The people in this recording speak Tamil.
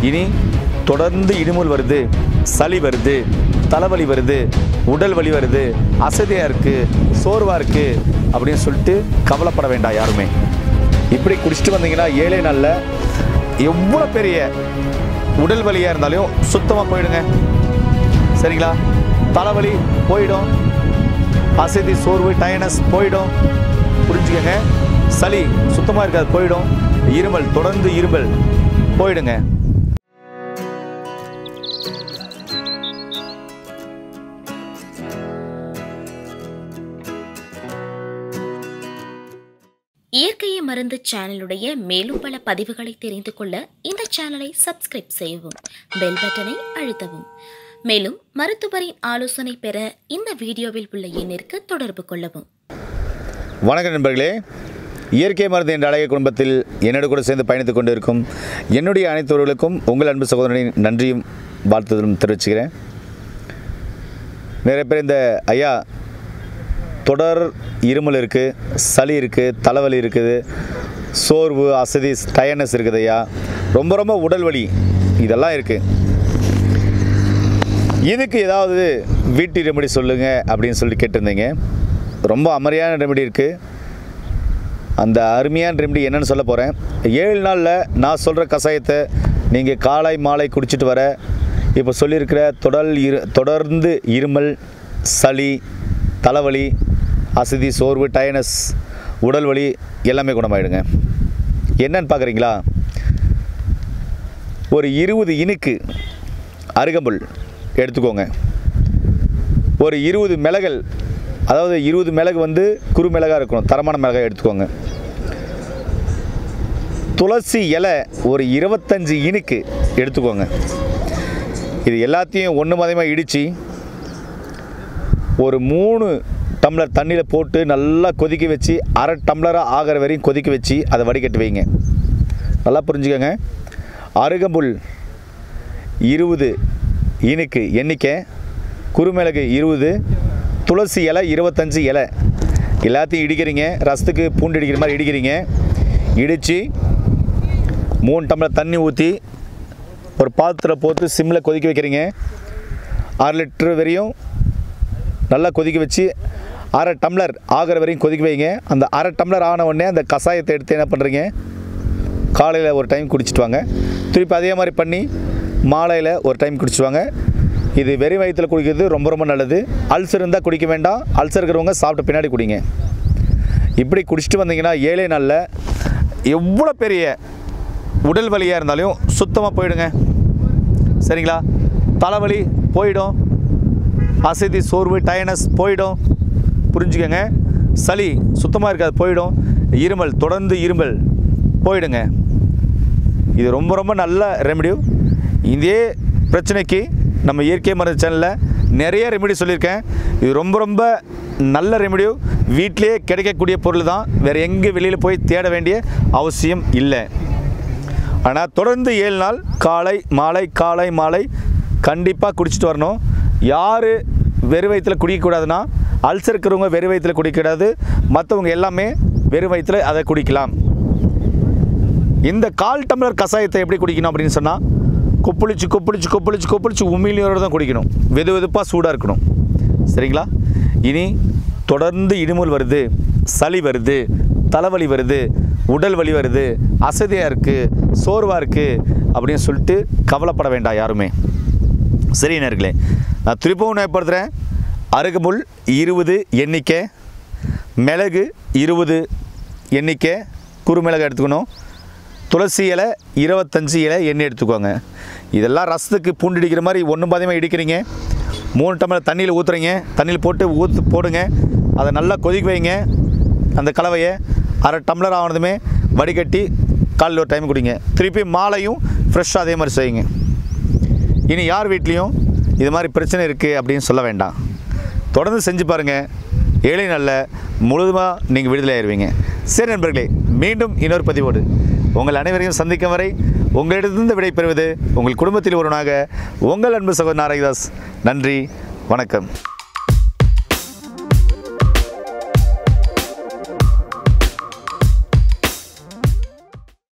இனி தொடர்ந்து இருமல் வருது, சளி வருது, தலைவலி வருது, உடல் வலி வருது, அசதியாக இருக்குது, சோர்வாக இருக்குது அப்படின்னு சொல்லிட்டு கவலைப்பட வேண்டாம் யாருமே. இப்படி குடிச்சிட்டு வந்தீங்கன்னா 7 நாளில் எவ்வளோ பெரிய உடல் வலியாக இருந்தாலும் சுத்தமாக போயிடுங்க. சரிங்களா? தலைவலி போயிடும், அசதி சோர்வு டயர்னஸ் போயிடும். புரிஞ்சுக்கங்க. சளி சுத்தமாக இருக்காது, போயிடும். இருமல் தொடர்ந்து இருமல் போயிடுங்க. இயற்கையை மருந்து சேனலுடைய மேலும் பல பதிவுகளை தெரிந்து கொள்ள இந்த சேனலை சப்ஸ்கிரைப் செய்யவும், பெல் பட்டனை அழுத்தவும். மேலும் மருத்துவரின் ஆலோசனை பெற இந்த வீடியோவில் உள்ள எண்ணிற்கு தொடர்பு கொள்ளவும். வணக்கம் நண்பர்களே. இயற்கை மருந்து என்ற அழகிய குடும்பத்தில் என்னோடு கூட சேர்ந்து பயணித்துக் கொண்டு இருக்கும் என்னுடைய அனைத்தவர்களுக்கும் உங்கள் அன்பு சகோதரனின் நன்றியும் வாழ்த்துதலும் தெரிவிச்சுக்கிறேன். நிறைய பேர் இந்த ஐயா தொடர் இருமல் இருக்குது, சளி இருக்குது, தலைவலி இருக்குது, சோர்வு, அசதி, டயர்னஸ் இருக்குது ஐயா, ரொம்ப ரொம்ப உடல் வலி இதெல்லாம் இருக்குது, இதுக்கு ஏதாவது வீட்டு ரெமெடி சொல்லுங்கள் அப்படின்னு சொல்லி கேட்டிருந்தீங்க. ரொம்ப அருமையான ரெமெடி இருக்குது. அந்த அருமையான ரெமெடி என்னென்னு சொல்ல போகிறேன். 7 நாளில் நான் சொல்கிற கஷாயத்தை நீங்கள் காலை மாலை குடிச்சிட்டு வர இப்போ சொல்லியிருக்கிற தொடர்ந்து இருமல், சளி, தலைவலி, அசதி, சோர்வு, டயர்னஸ், உடல் வலி எல்லாமே குணமாயிடுங்க. என்னன்னு பார்க்குறீங்களா? ஒரு 20 இனுக்கு அருகம்புல் எடுத்துக்கோங்க. ஒரு 20 மிளகுகள், அதாவது 20 மிளகு வந்து குறு மிளகாக இருக்கணும், தரமான மிளகாய் எடுத்துக்கோங்க. துளசி இலை ஒரு 25 இனுக்கு எடுத்துக்கோங்க. இது எல்லாத்தையும் ஒன்று மதியமாக இடித்து ஒரு 3 டம்ளர் தண்ணியில் போட்டு நல்லா கொதிக்க வச்சு, அரை டம்ளராக ஆகிற வரையும் கொதிக்க வச்சு அதை வடிகட்டி வைங்க. நல்லா புரிஞ்சுக்கோங்க. அருகம்புல் 20 இனுக்கு எண்ணிக்கை, குறுமிளகு 20, துளசி இலை 25 இலை எல்லாத்தையும் இடிக்கிறீங்க. ரசத்துக்கு பூண்டு இடிக்கிற மாதிரி இடிக்கிறீங்க. இடித்து 3 டம்ளர் தண்ணி ஊற்றி ஒரு பாத்திரம் போட்டு சிம்மில் கொதிக்க வைக்கிறீங்க. 1/2 லிட்டர் வரையும் நல்லா கொதிக்க வச்சு அரை டம்ளர் ஆகிற வரையும் கொதிக்க வைங்க. அந்த அரை டம்ளர் ஆன உடனே அந்த கஷாயத்தை எடுத்து என்ன பண்ணுறீங்க, காலையில் ஒரு டைம் குடிச்சிட்டு வாங்க. திருப்பி அதே மாதிரி பண்ணி மாலையில் ஒரு டைம் குடிச்சிட்டு வாங்க. இது வெறும் வயிற்றில் குடிக்கிறது ரொம்ப ரொம்ப நல்லது. அல்சர் இருந்தால் குடிக்க வேண்டாம். அல்சர் இருக்கிறவங்க சாப்பிட்ட பின்னாடி குடிங்க. இப்படி குடிச்சிட்டு வந்தீங்கன்னா 7 நாளில் எவ்வளோ பெரிய உடல் வலியாக இருந்தாலும் சுத்தமாக போயிடுங்க. சரிங்களா? தலைவலி போயிடும், அசதி சோர்வு டயர்னஸ் போயிடும். புரிஞ்சுக்கங்க. சளி சுத்தமாக இருக்காது, போயிடும். இருமல் தொடர்ந்து இருமல் போயிடுங்க. இது ரொம்ப ரொம்ப நல்ல ரெமெடி. இதே பிரச்சனைக்கு நம்ம இயற்கை மருந்து சேனலில் நிறைய ரெமெடி சொல்லியிருக்கேன். இது ரொம்ப ரொம்ப நல்ல ரெமெடி. வீட்டிலே கிடைக்கக்கூடிய பொருள் தான், வேறு எங்கே வெளியில் போய் தேட வேண்டிய அவசியம் இல்லை. ஆனால் தொடர்ந்து 7 நாள் காலை மாலை காலை மாலை கண்டிப்பாக குடிச்சிட்டு வரணும். யார் வெறும் வயிற்றில் குடிக்கக்கூடாதுன்னா, அல்சர் இருக்கிறவங்க வெறும் வயிற்றில் குடிக்கக்கூடாது, மற்றவங்க எல்லாமே வெறும் வயிற்றில் அதை குடிக்கலாம். இந்த 1/4 டம்ளர் கஷாயத்தை எப்படி குடிக்கணும் அப்படின்னு சொன்னால், கொப்பளிச்சு கொப்பளிச்சு கொப்பளிச்சு கொப்பளிச்சு உமிழ்நீரோடு தான் குடிக்கணும். வெது வெதுப்பாக சூடாக இருக்கணும். சரிங்களா? இனி தொடர்ந்து இருமல் வருது, சளி வருது, தலைவலி வருது, உடல் வலி வருது, அசதியாக இருக்குது, சோர்வாக இருக்குது அப்படின்னு சொல்லிட்டு கவலைப்பட வேண்டாம் யாருமே. சரி நேயர்களே, நான் திருப்பவும் ஞாபகப்படுத்துகிறேன். அருகம்புல் 20 எண்ணிக்கை, மிளகு 20 எண்ணிக்கை குறுமிளகு எடுத்துக்கணும். துளசி இலை 25 இலை எண்ணெய் எடுத்துக்கோங்க. இதெல்லாம் ரசத்துக்கு பூண்டு இடிக்கிற மாதிரி ஒன்றும் பாதியமாக இடிக்கிறீங்க. 3 டம்ளர் தண்ணியில் ஊற்றுறீங்க. தண்ணியில் போட்டு போடுங்க. அதை நல்லா கொதிக்க வைங்க. அந்த கலவையை அரை டம்ளர் ஆனதுமே வடிகட்டி காலையில் ஒரு டைம் குடிங்க. திருப்பி மாலையும் ஃப்ரெஷ்ஷாக அதே மாதிரி செய்யுங்க. இனி யார் வீட்லேயும் இது மாதிரி பிரச்சனை இருக்குது அப்படின்னு சொல்ல வேண்டாம். தொடர்ந்து செஞ்சு பாருங்கள். 7 நாளில் முழுதுமாக நீங்கள் விடுதலை ஆயிடுவீங்க. சரி நண்பர்களே, மீண்டும் இன்னொரு பதிவோடு உங்கள் அனைவரையும் சந்திக்கும் வரை உங்களிடத்திலிருந்து விடைபெறுவது உங்கள் குடும்பத்தில் ஒருவனாக உங்கள் அன்பு சகோதரன் நாராயணதாஸ். நன்றி, வணக்கம்.